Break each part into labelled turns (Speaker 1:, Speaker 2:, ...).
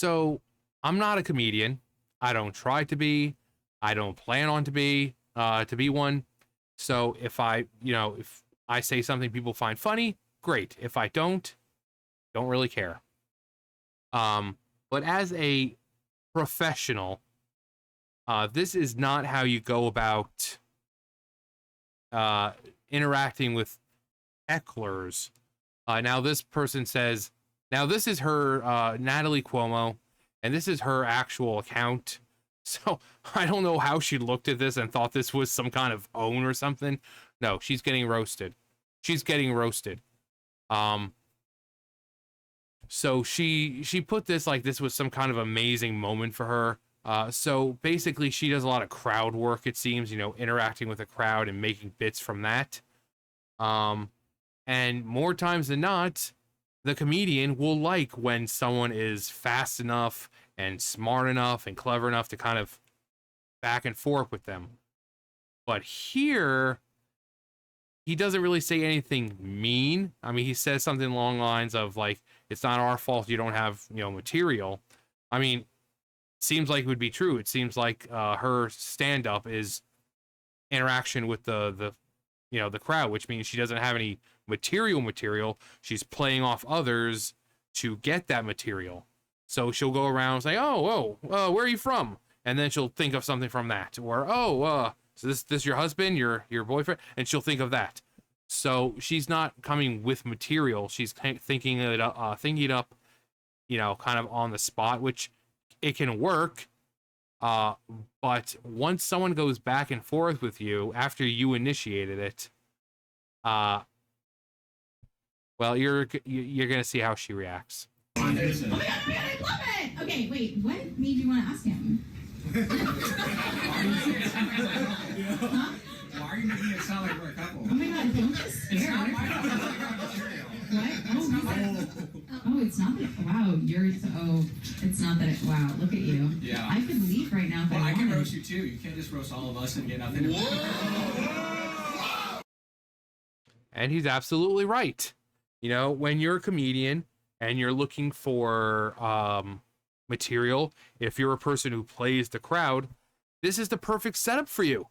Speaker 1: So I'm not a comedian. I don't try to be. I don't plan on to be one. So if if I say something people find funny, great. If I don't really care. But as a professional, this is not how you go about interacting with hecklers. Now this person says, now this is her Natalie Cuomo, and this is her actual account. So I don't know how she looked at this and thought this was some kind of own or something. No, she's getting roasted. She's getting roasted. So she put this like this was some kind of amazing moment for her. So basically she does a lot of crowd work, it seems, interacting with a crowd and making bits from that. And more times than not, the comedian will like when someone is fast enough and smart enough and clever enough to kind of back and forth with them. But here, he doesn't really say anything mean. I mean, he says something along the lines of like, it's not our fault you don't have, material. I mean, seems like it would be true. It seems like her stand-up is interaction with the crowd, which means she doesn't have any material. She's playing off others to get that material. So she'll go around and say, oh, where are you from? And then she'll think of something from that. Or, so this your husband, your boyfriend? And she'll think of that. So she's not coming with material. She's thinking it up, kind of on the spot, which it can work. But once someone goes back and forth with you after you initiated it, well, you're gonna see how she reacts.
Speaker 2: Oh my god, I love it! Okay, wait, what made you want to ask him? Huh?
Speaker 3: Why are you making it sound like we're a couple?
Speaker 2: Oh my god, don't get scared. What? Oh, it's not that. Wow, it's not that. Wow, look at you.
Speaker 3: Yeah.
Speaker 2: I could leave right now if
Speaker 3: well,
Speaker 2: I
Speaker 3: can
Speaker 2: wanted.
Speaker 3: roast you too. You can't just roast all of us and get nothing.
Speaker 1: And he's absolutely right. When you're a comedian and you're looking for material, if you're a person who plays the crowd, this is the perfect setup for you.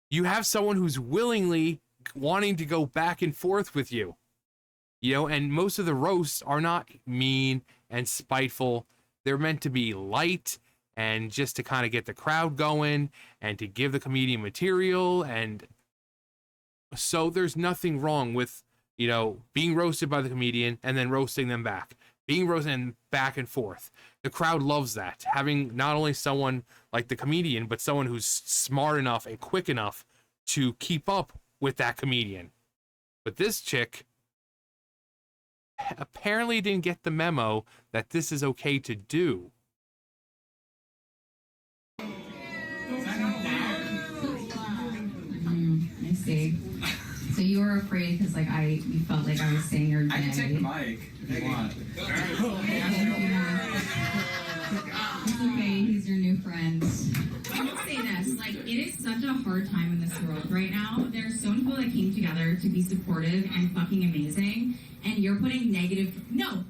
Speaker 1: You have someone who's willingly wanting to go back and forth with you. And most of the roasts are not mean and spiteful. They're meant to be light and just to kind of get the crowd going and to give the comedian material. And so there's nothing wrong with, being roasted by the comedian and then roasting them back. Being roasted and back and forth. The crowd loves that. Having not only someone like the comedian, but someone who's smart enough and quick enough to keep up with that comedian. But this chick apparently didn't get the memo that this is okay to do.
Speaker 2: I see. So you were afraid because you felt like I was saying your name.
Speaker 3: I can take the mic if you want.
Speaker 2: It's okay, he's your new friend.
Speaker 4: I will say this, it is such a hard time in this world right now. There's so many people that came together to be supportive and fucking amazing, and you're putting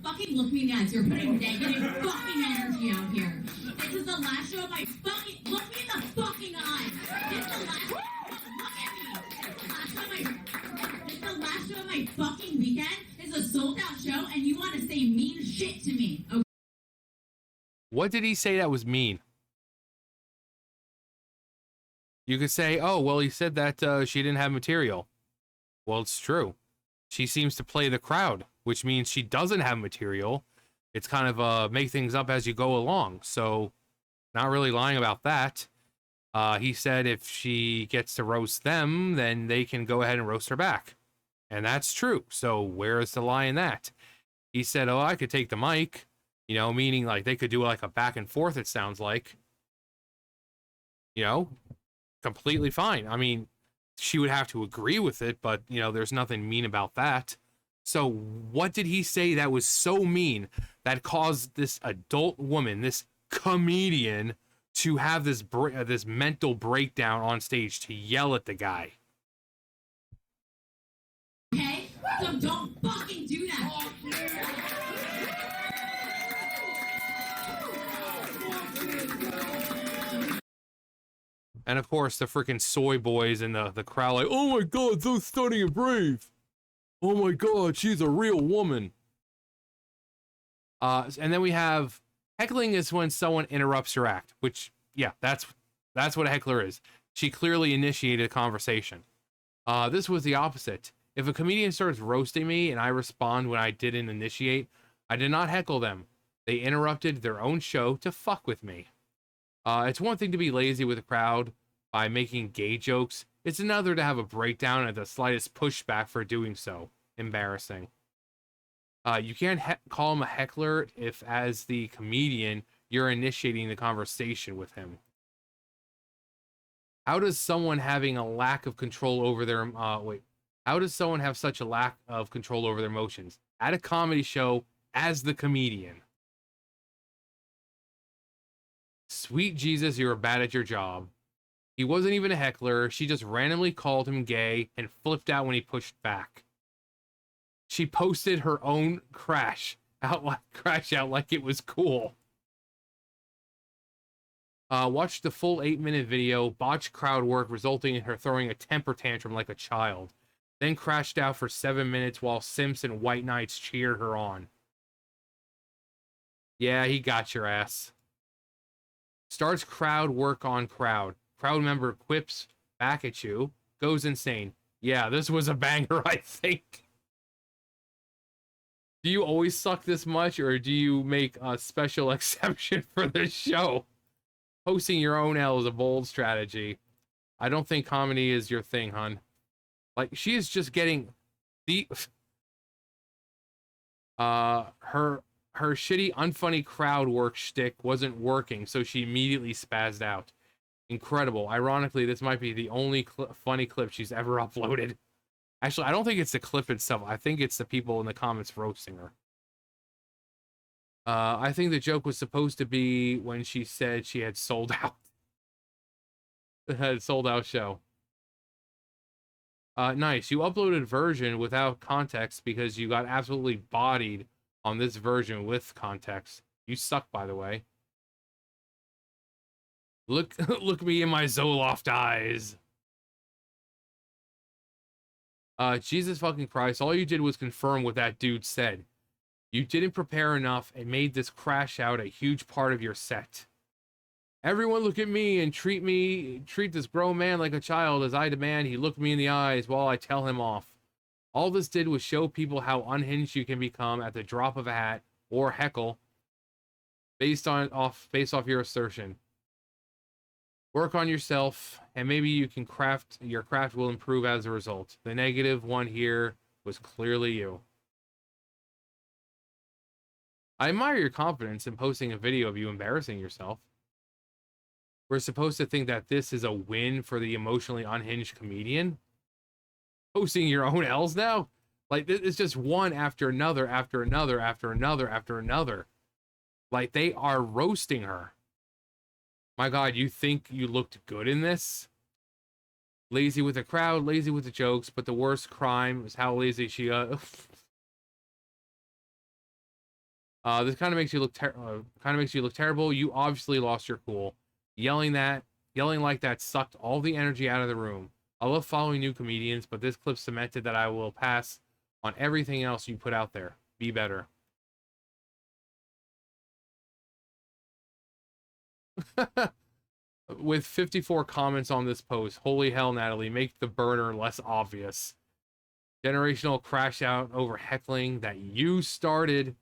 Speaker 4: fucking look me in the eyes. You're putting negative fucking energy out here. This is the last show of my fucking, look me in the fucking eyes. This is the last, look at me. This is the last show of my fucking weekend. It's a sold out show, and you want to say mean shit to me. Okay?
Speaker 1: What did he say that was mean? You could say, oh, well, he said that she didn't have material. Well, it's true. She seems to play the crowd, which means she doesn't have material. It's kind of make things up as you go along. So not really lying about that. He said if she gets to roast them, then they can go ahead and roast her back. And that's true. So where is the lie in that? He said, oh, I could take the mic, meaning like they could do like a back and forth, it sounds like. Completely fine. I mean, she would have to agree with it, but, there's nothing mean about that. So what did he say that was so mean that caused this adult woman, this comedian, to have this this mental breakdown on stage to yell at the guy?
Speaker 4: Okay? So don't fucking do that.
Speaker 1: And of course, the freaking soy boys in the crowd, like, oh my god, so stunning and brave. Oh my god, she's a real woman. And then we have heckling is when someone interrupts your act, which, yeah, that's what a heckler is. She clearly initiated a conversation. This was the opposite. If a comedian starts roasting me and I respond when I didn't initiate, I did not heckle them. They interrupted their own show to fuck with me. It's one thing to be lazy with a crowd by making gay jokes. It's another to have a breakdown at the slightest pushback for doing so. Embarrassing. You can't call him a heckler if, as the comedian, you're initiating the conversation with him. How does someone having a lack of control over their How does someone have such a lack of control over their emotions at a comedy show as the comedian? Sweet Jesus, you were bad at your job. He wasn't even a heckler. She just randomly called him gay and flipped out when he pushed back. She posted her own crash out like it was cool. Watched the full 8-minute video, botched crowd work resulting in her throwing a temper tantrum like a child. Then crashed out for 7 minutes while Simps and White Knights cheered her on. Yeah, he got your ass. Starts crowd work on crowd. Crowd member quips back at you. Goes insane. Yeah, this was a banger, I think. Do you always suck this much, or do you make a special exception for this show? Hosting your own L is a bold strategy. I don't think comedy is your thing, hun. Like, she is just getting the her shitty unfunny crowd work shtick wasn't working, so she immediately spazzed out. Incredible. Ironically, this might be the only funny clip she's ever uploaded. Actually, I don't think it's the clip itself. I think it's the people in the comments roasting her. I think the joke was supposed to be when she said she had sold out. Had sold out show. Nice. You uploaded version without context because you got absolutely bodied on this version with context. You suck, by the way. Look me in my Zoloft eyes. Jesus fucking Christ. All you did was confirm what that dude said. You didn't prepare enough and made this crash out a huge part of your set. Everyone look at me and treat this grown man like a child as I demand he look me in the eyes while I tell him off. All this did was show people how unhinged you can become at the drop of a hat or heckle based off your assertion. Work on yourself and maybe your craft will improve as a result. The negative one here was clearly you. I admire your confidence in posting a video of you embarrassing yourself. We're supposed to think that this is a win for the emotionally unhinged comedian? Posting your own L's now? Like, it's just one after another, after another, after another, after another. Like, they are roasting her. My God, you think you looked good in this? Lazy with the crowd, lazy with the jokes, but the worst crime is how lazy she got. This kind of makes you look terrible. You obviously lost your cool. Yelling like that sucked all the energy out of the room. I love following new comedians, but this clip cemented that I will pass on everything else you put out there. Be better. With 54 comments on this post. Holy hell, Natalie, make the burner less obvious. Generational crash out over heckling that you started.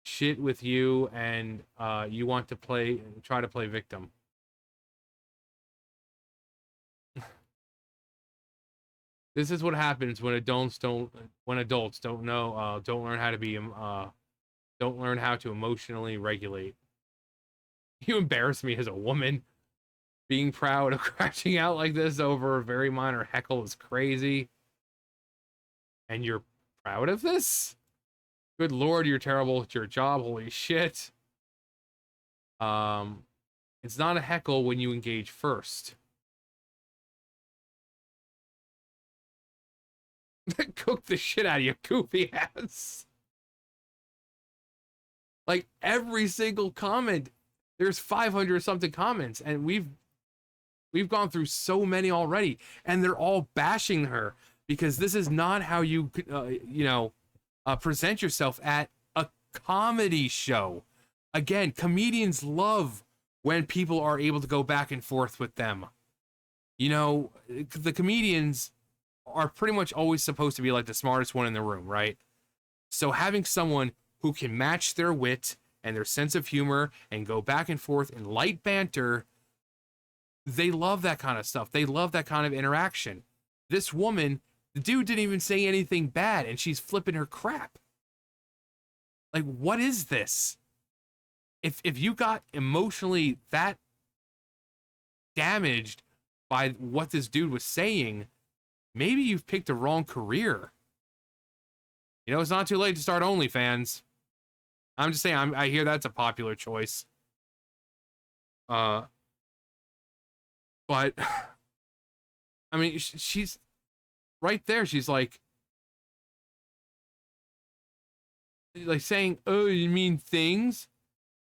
Speaker 1: Shit with you, and you want to try to play victim. This is what happens when adults don't learn how to emotionally regulate. You embarrass me as a woman. Being proud of crashing out like this over a very minor heckle is crazy. And you're proud of this? Good Lord, you're terrible at your job. Holy shit. It's not a heckle when you engage first. Cook the shit out of you, goofy ass. Like, every single comment, there's 500 something comments, and we've We've gone through so many already, and they're all bashing her because this is not how you, present yourself at a comedy show. Again, comedians love when people are able to go back and forth with them. The comedians are pretty much always supposed to be like the smartest one in the room, right? So having someone who can match their wit and their sense of humor and go back and forth in light banter, they love that kind of stuff. They love that kind of interaction. This woman, the dude didn't even say anything bad, and she's flipping her crap. Like, what is this? If you got emotionally that damaged by what this dude was saying, maybe you've picked the wrong career. It's not too late to start OnlyFans. I'm just saying, I hear that's a popular choice. But, I mean, she's right there. She's like saying, "Oh, you mean things?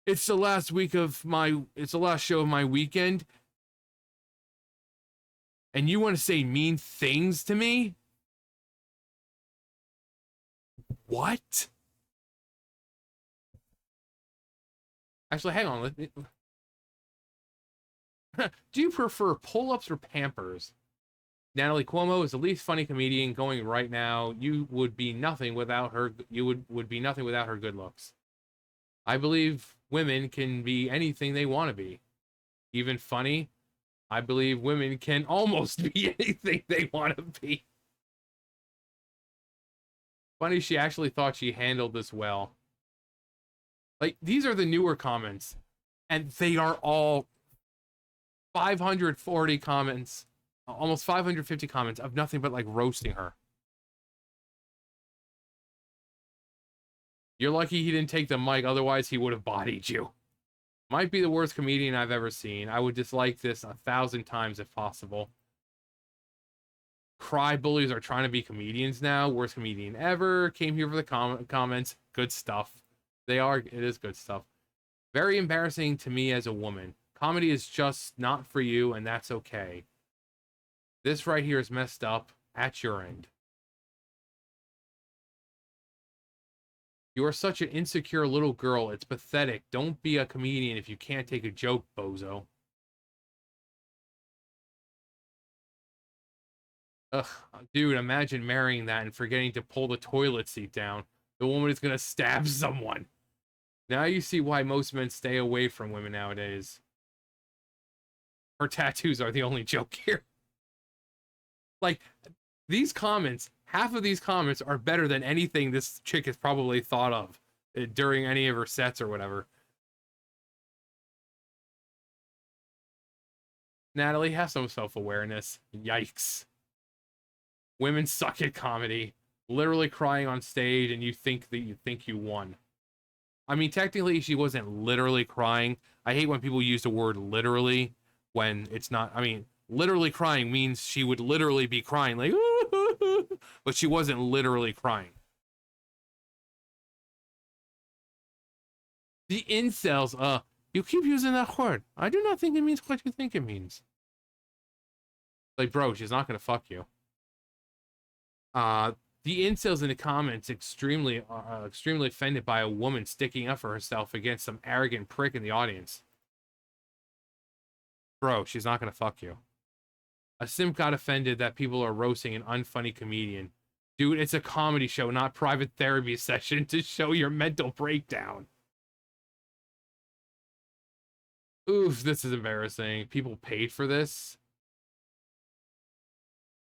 Speaker 1: It's the last show of my weekend. And you want to say mean things to me? What?" Actually, hang on. Do you prefer pull-ups or Pampers? Natalie Cuomo is the least funny comedian going right now. You would be nothing without her. You would be nothing without her good looks. I believe women can be anything they want to be. Even funny. I believe women can almost be anything they want to be. Funny, she actually thought she handled this well. Like, these are the newer comments, and they are all 540 comments, almost 550 comments of nothing but like roasting her. You're lucky he didn't take the mic, otherwise he would have bodied you. Might be the worst comedian I've ever seen. I would dislike this 1,000 times if possible. Cry bullies are trying to be comedians now. Worst comedian ever. Came here for the comments. Good stuff. They are. It is good stuff. Very embarrassing to me as a woman. Comedy is just not for you, and that's okay. This right here is messed up at your end. You are such an insecure little girl. It's pathetic. Don't be a comedian if you can't take a joke, bozo. Ugh, dude, imagine marrying that and forgetting to pull the toilet seat down. The woman is gonna stab someone. Now you see why most men stay away from women nowadays. Her tattoos are the only joke here. Like, these comments, half of these comments are better than anything this chick has probably thought of during any of her sets or whatever. Natalie, have some self-awareness. Yikes. Women suck at comedy. Literally crying on stage, and you think you won. I mean, technically, she wasn't literally crying. I hate when people use the word literally when it's not. I mean, literally crying means she would literally be crying, like, but she wasn't literally crying. The incels, you keep using that word. I do not think it means what you think it means. Like, bro, she's not gonna fuck you. The incels in the comments extremely offended by a woman sticking up for herself against some arrogant prick in the audience. Bro, she's not gonna fuck you. A simp got offended that people are roasting an unfunny comedian. Dude, it's a comedy show, not private therapy session to show your mental breakdown. Oof, this is embarrassing. People paid for this.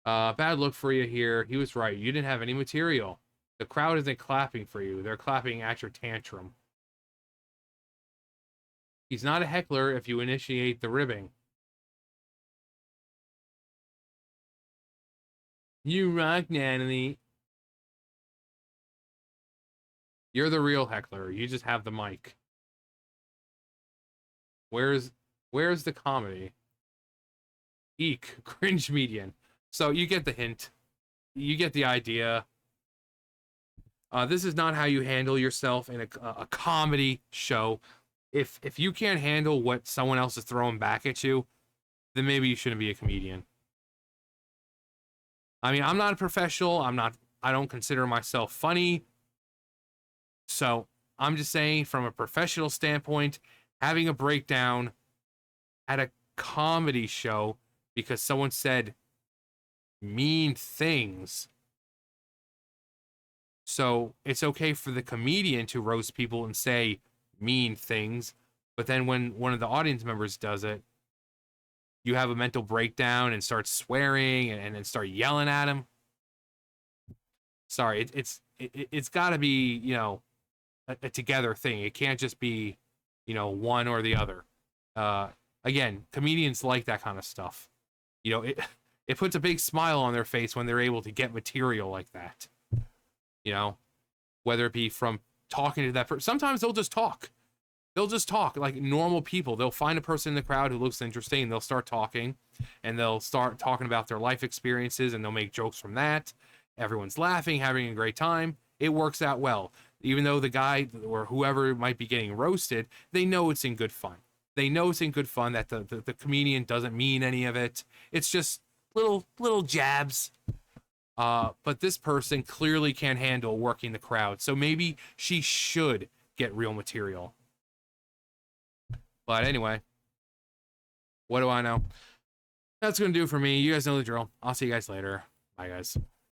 Speaker 1: Bad look for you here. He was right. You didn't have any material. The crowd isn't clapping for you. They're clapping at your tantrum. He's not a heckler if you initiate the ribbing. You rock, Natalie. You're the real heckler. You just have the mic. Where's the comedy? Eek. Cringe median. So you get the hint. You get the idea. This is not how you handle yourself in a comedy show. If you can't handle what someone else is throwing back at you, then maybe you shouldn't be a comedian. I mean, I'm not a professional. I don't consider myself funny. So I'm just saying, from a professional standpoint, having a breakdown at a comedy show because someone said mean things. So it's okay for the comedian to roast people and say mean things. But then when one of the audience members does it, you have a mental breakdown and start swearing and start yelling at him. Sorry, it's got to be, you know, a together thing. It can't just be, you know, one or the other. Again, comedians like that kind of stuff. You know, it puts a big smile on their face when they're able to get material like that. You know, whether it be from talking to that person. Sometimes they'll just talk. They'll just talk like normal people. They'll find a person in the crowd who looks interesting, and they'll start talking, and they'll start talking about their life experiences, and they'll make jokes from that. Everyone's laughing, having a great time. It works out well. Even though the guy or whoever might be getting roasted, they know it's in good fun. They know it's in good fun that the comedian doesn't mean any of it. It's just little jabs. But this person clearly can't handle working the crowd. So maybe she should get real material. But anyway, what do I know? That's going to do it for me. You guys know the drill. I'll see you guys later. Bye, guys.